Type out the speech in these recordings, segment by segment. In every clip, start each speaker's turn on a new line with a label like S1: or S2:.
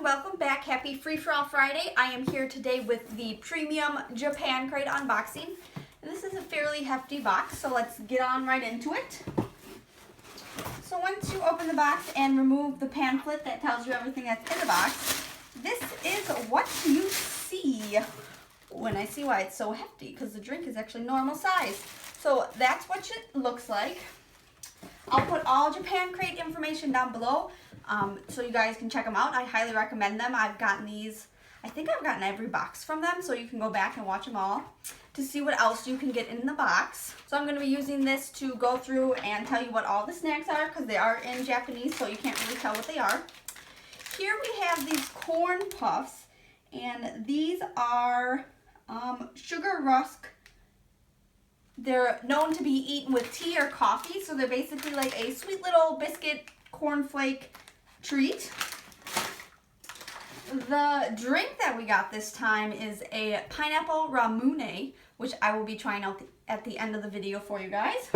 S1: welcome back. Happy Free For All Friday. I am here today with the premium Japan crate unboxing. And this is a fairly hefty box, so let's get on right into it. So once you open the box and remove the pamphlet that tells you everything that's in the box, this is what you see. When I see why it's so hefty, because the drink is actually normal size. So that's what it looks like. I'll put all Japan crate information down below so you guys can check them out. I highly recommend them. I've gotten these, I think I've gotten every box from them, so you can go back and watch them all to see what else you can get in the box. So I'm going to be using this to go through and tell you what all the snacks are, because they are in Japanese, so you can't really tell what they are. Here we have these corn puffs, and these are sugar rusk. They're known to be eaten with tea or coffee, so they're basically like a sweet little biscuit cornflake treat. The drink that we got this time is a pineapple ramune, which I will be trying out at the end of the video for you guys.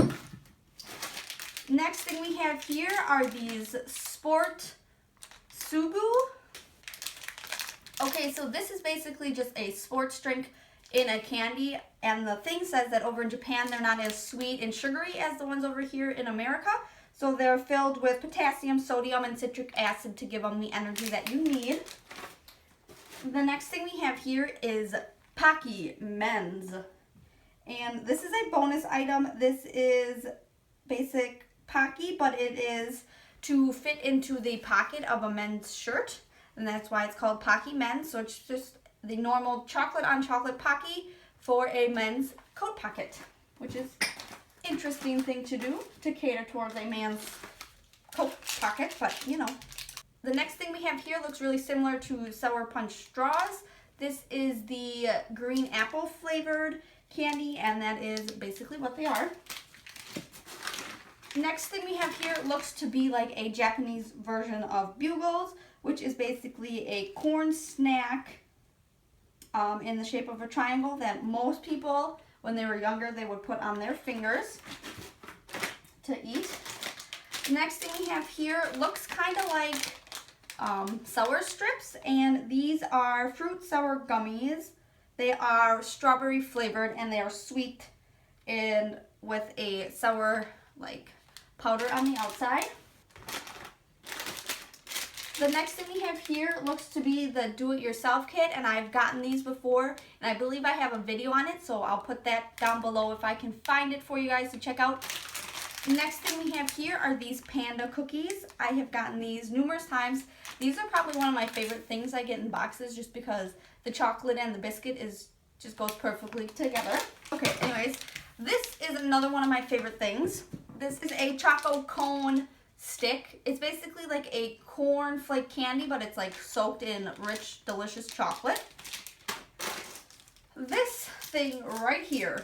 S1: Next thing we have here are these sport subu. Okay, so this is basically just a sports drink in a candy, and the thing says that over in Japan they're not as sweet and sugary as the ones over here in America, so they're filled with potassium, sodium, and citric acid to give them the energy that you need. The next thing we have here is Paki men's, and this is a bonus item. This is basic Paki, but it is to fit into the pocket of a men's shirt, and that's why it's called Paki men's. So it's just the normal chocolate on chocolate Paki for a men's coat pocket, which is an interesting thing to do to cater towards a man's coat pocket, but you know. The next thing we have here looks really similar to Sour Punch straws. This is the green apple flavored candy, and that is basically what they are. Next thing we have here looks to be like a Japanese version of Bugles, which is basically a corn snack in the shape of a triangle that most people, when they were younger, they would put on their fingers to eat. Next thing we have here looks kind of like sour strips, and these are fruit sour gummies. They are strawberry flavored, and they are sweet and with a sour like powder on the outside. The next thing we have here looks to be the do-it-yourself kit, and I've gotten these before, and I believe I have a video on it, so I'll put that down below if I can find it for you guys to check out. Next thing we have here are these panda cookies. I have gotten these numerous times. These are probably one of my favorite things I get in boxes, just because the chocolate and the biscuit just goes perfectly together. Okay, anyways, this is another one of my favorite things. This is a choco cone stick. It's basically like a corn flake candy, but it's like soaked in rich, delicious chocolate. This thing right here,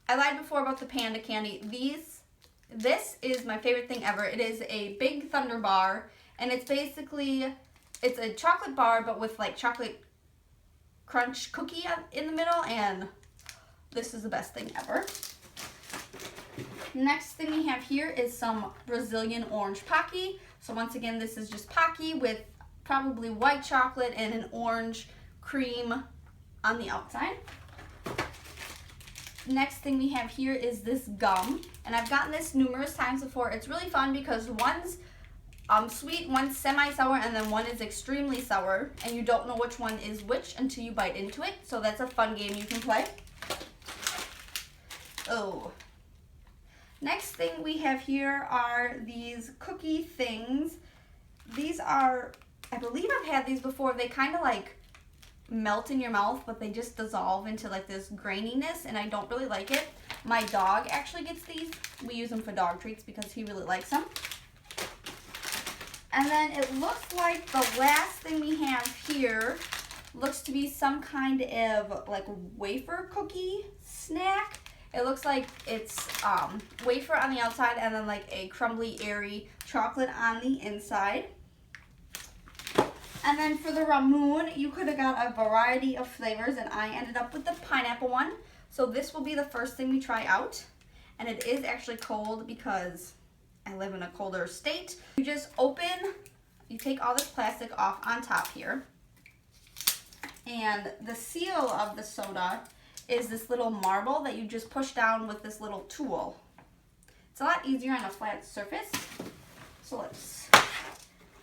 S1: I lied before about the panda candy. This is my favorite thing ever. It is a Big Thunder bar, and it's basically, it's a chocolate bar, but with like chocolate crunch cookie in the middle, and this is the best thing ever. Next thing we have here is some Brazilian orange Paki. So once again, this is just Paki with probably white chocolate and an orange cream on the outside. Next thing we have here is this gum, and I've gotten this numerous times before. It's really fun because one's sweet, one's semi-sour, and then one is extremely sour, and you don't know which one is which until you bite into it. So that's a fun game you can play. Oh. Next thing we have here are these cookie things. These are, I believe I've had these before. They kind of like melt in your mouth, but they just dissolve into like this graininess, and I don't really like it. My dog actually gets these. We use them for dog treats because he really likes them. And then it looks like the last thing we have here looks to be some kind of like wafer cookie snack. It looks like it's wafer on the outside and then like a crumbly, airy chocolate on the inside. And then for the ramune, you could have got a variety of flavors, and I ended up with the pineapple one. So this will be the first thing we try out. And it is actually cold because I live in a colder state. You just open you take all this plastic off on top here. And the seal of the soda is this little marble that you just push down with this little tool. It's a lot easier on a flat surface. So let's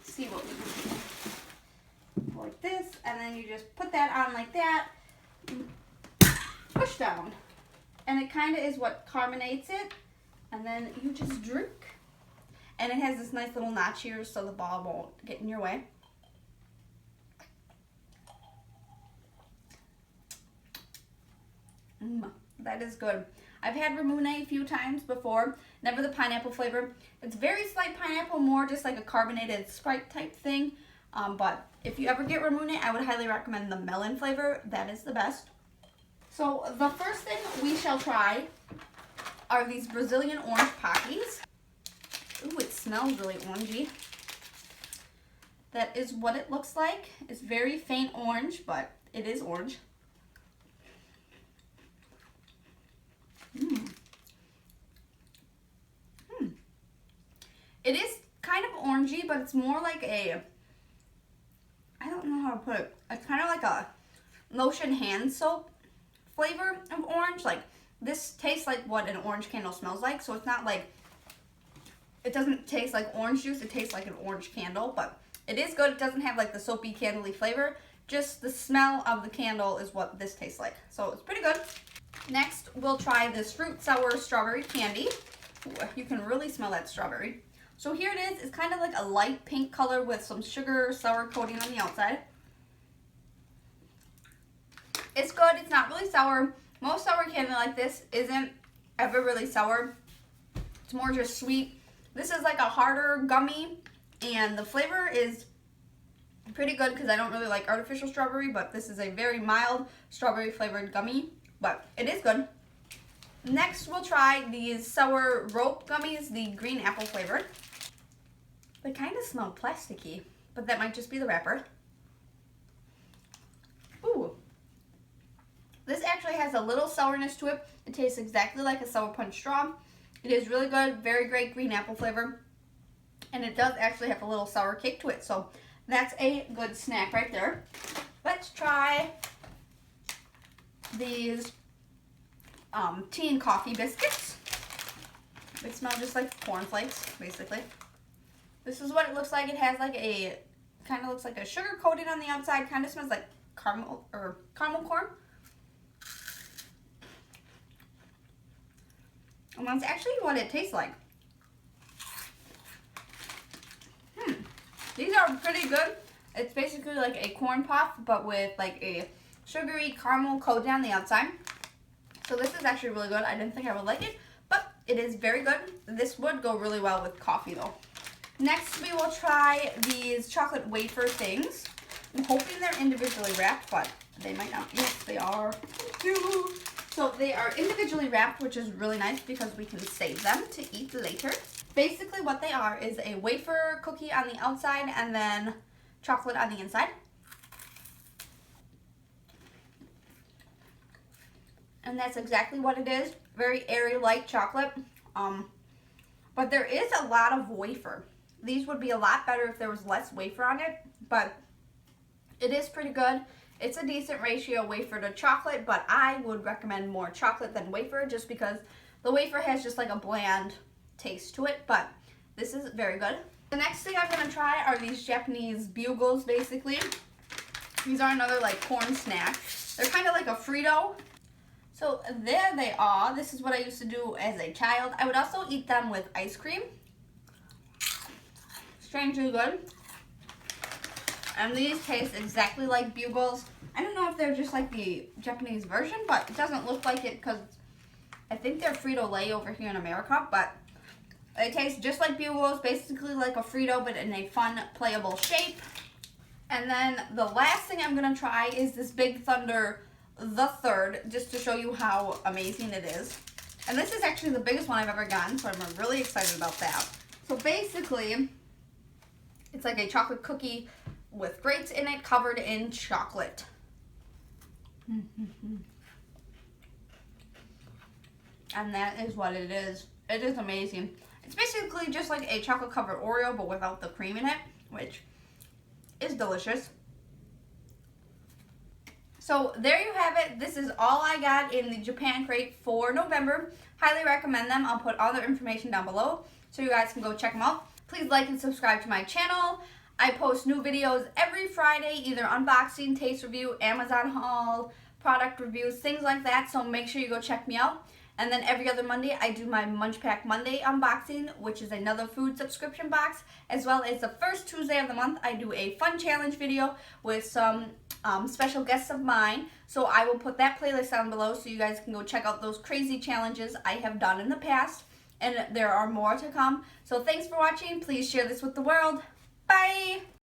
S1: see what we can do. Like this, and then you just put that on like that, push down. And it kind of is what carbonates it. And then you just drink. And it has this nice little notch here so the ball won't get in your way. That is good. I've had Ramune a few times before, never the pineapple flavor. It's very slight pineapple, more just like a carbonated Sprite type thing. But if you ever get Ramune, I would highly recommend the melon flavor. That is the best. So the first thing we shall try are these Brazilian orange Pockies. Ooh, it smells really orangey. That is what it looks like. It's very faint orange, but it is orange. It is kind of orangey, but it's more like a, I don't know how to put it. It's kind of like a lotion hand soap flavor of orange. Like, this tastes like what an orange candle smells like. So it's not like, it doesn't taste like orange juice. It tastes like an orange candle, but it is good. It doesn't have like the soapy candle-y flavor. Just the smell of the candle is what this tastes like. So it's pretty good. Next, we'll try this fruit sour strawberry candy. Ooh, you can really smell that strawberry. So here it is. It's kind of like a light pink color with some sugar sour coating on the outside. It's good. It's not really sour. Most sour candy like this isn't ever really sour. It's more just sweet. This is like a harder gummy, and the flavor is pretty good because I don't really like artificial strawberry, but this is a very mild strawberry flavored gummy, but it is good. Next, we'll try these sour rope gummies, the green apple flavored. They kind of smell plasticky, but that might just be the wrapper. Ooh. This actually has a little sourness to it. It tastes exactly like a sour punch straw. It is really good, very great green apple flavor. And it does actually have a little sour kick to it, so that's a good snack right there. Let's try these tea and coffee biscuits. They smell just like cornflakes, basically. This is what it looks like. It has like a, kind of looks like a sugar coating on the outside. Kind of smells like caramel or caramel corn. And that's actually what it tastes like. These are pretty good. It's basically like a corn puff, but with like a sugary caramel coating on the outside. So this is actually really good. I didn't think I would like it, but it is very good. This would go really well with coffee though. Next, we will try these chocolate wafer things. I'm hoping they're individually wrapped, but they might not. Yes, they are. Thank you. So they are individually wrapped, which is really nice because we can save them to eat later. Basically what they are is a wafer cookie on the outside and then chocolate on the inside. And that's exactly what it is. Very airy, light chocolate. But there is a lot of wafer. These would be a lot better if there was less wafer on it, but it is pretty good. It's a decent ratio wafer to chocolate, but I would recommend more chocolate than wafer just because the wafer has just like a bland taste to it, but this is very good. The next thing I'm going to try are these Japanese bugles, basically. These are another like corn snack. They're kind of like a Frito. So there they are. This is what I used to do as a child. I would also eat them with ice cream. Strangely good. And these taste exactly like bugles. I don't know if they're just like the Japanese version, but it doesn't look like it because I think they're Frito-Lay over here in America, but they taste just like bugles, basically like a Frito, but in a fun, playable shape. And then the last thing I'm going to try is this Big Thunder the Third, just to show you how amazing it is. And this is actually the biggest one I've ever gotten, so I'm really excited about that. So basically, it's like a chocolate cookie with grapes in it, covered in chocolate. And that is what it is. It is amazing. It's basically just like a chocolate covered Oreo, but without the cream in it, which is delicious. So there you have it. This is all I got in the Japan crate for November. Highly recommend them. I'll put all their information down below so you guys can go check them out. Please like and subscribe to my channel. I post new videos every Friday, either unboxing, taste review, Amazon haul, product reviews, things like that. So make sure you go check me out. And then every other Monday, I do my MUNCHPAK Monday unboxing, which is another food subscription box. As well as the first Tuesday of the month, I do a fun challenge video with some special guests of mine. So I will put that playlist down below so you guys can go check out those crazy challenges I have done in the past. And there are more to come. So thanks for watching. Please share this with the world. Bye!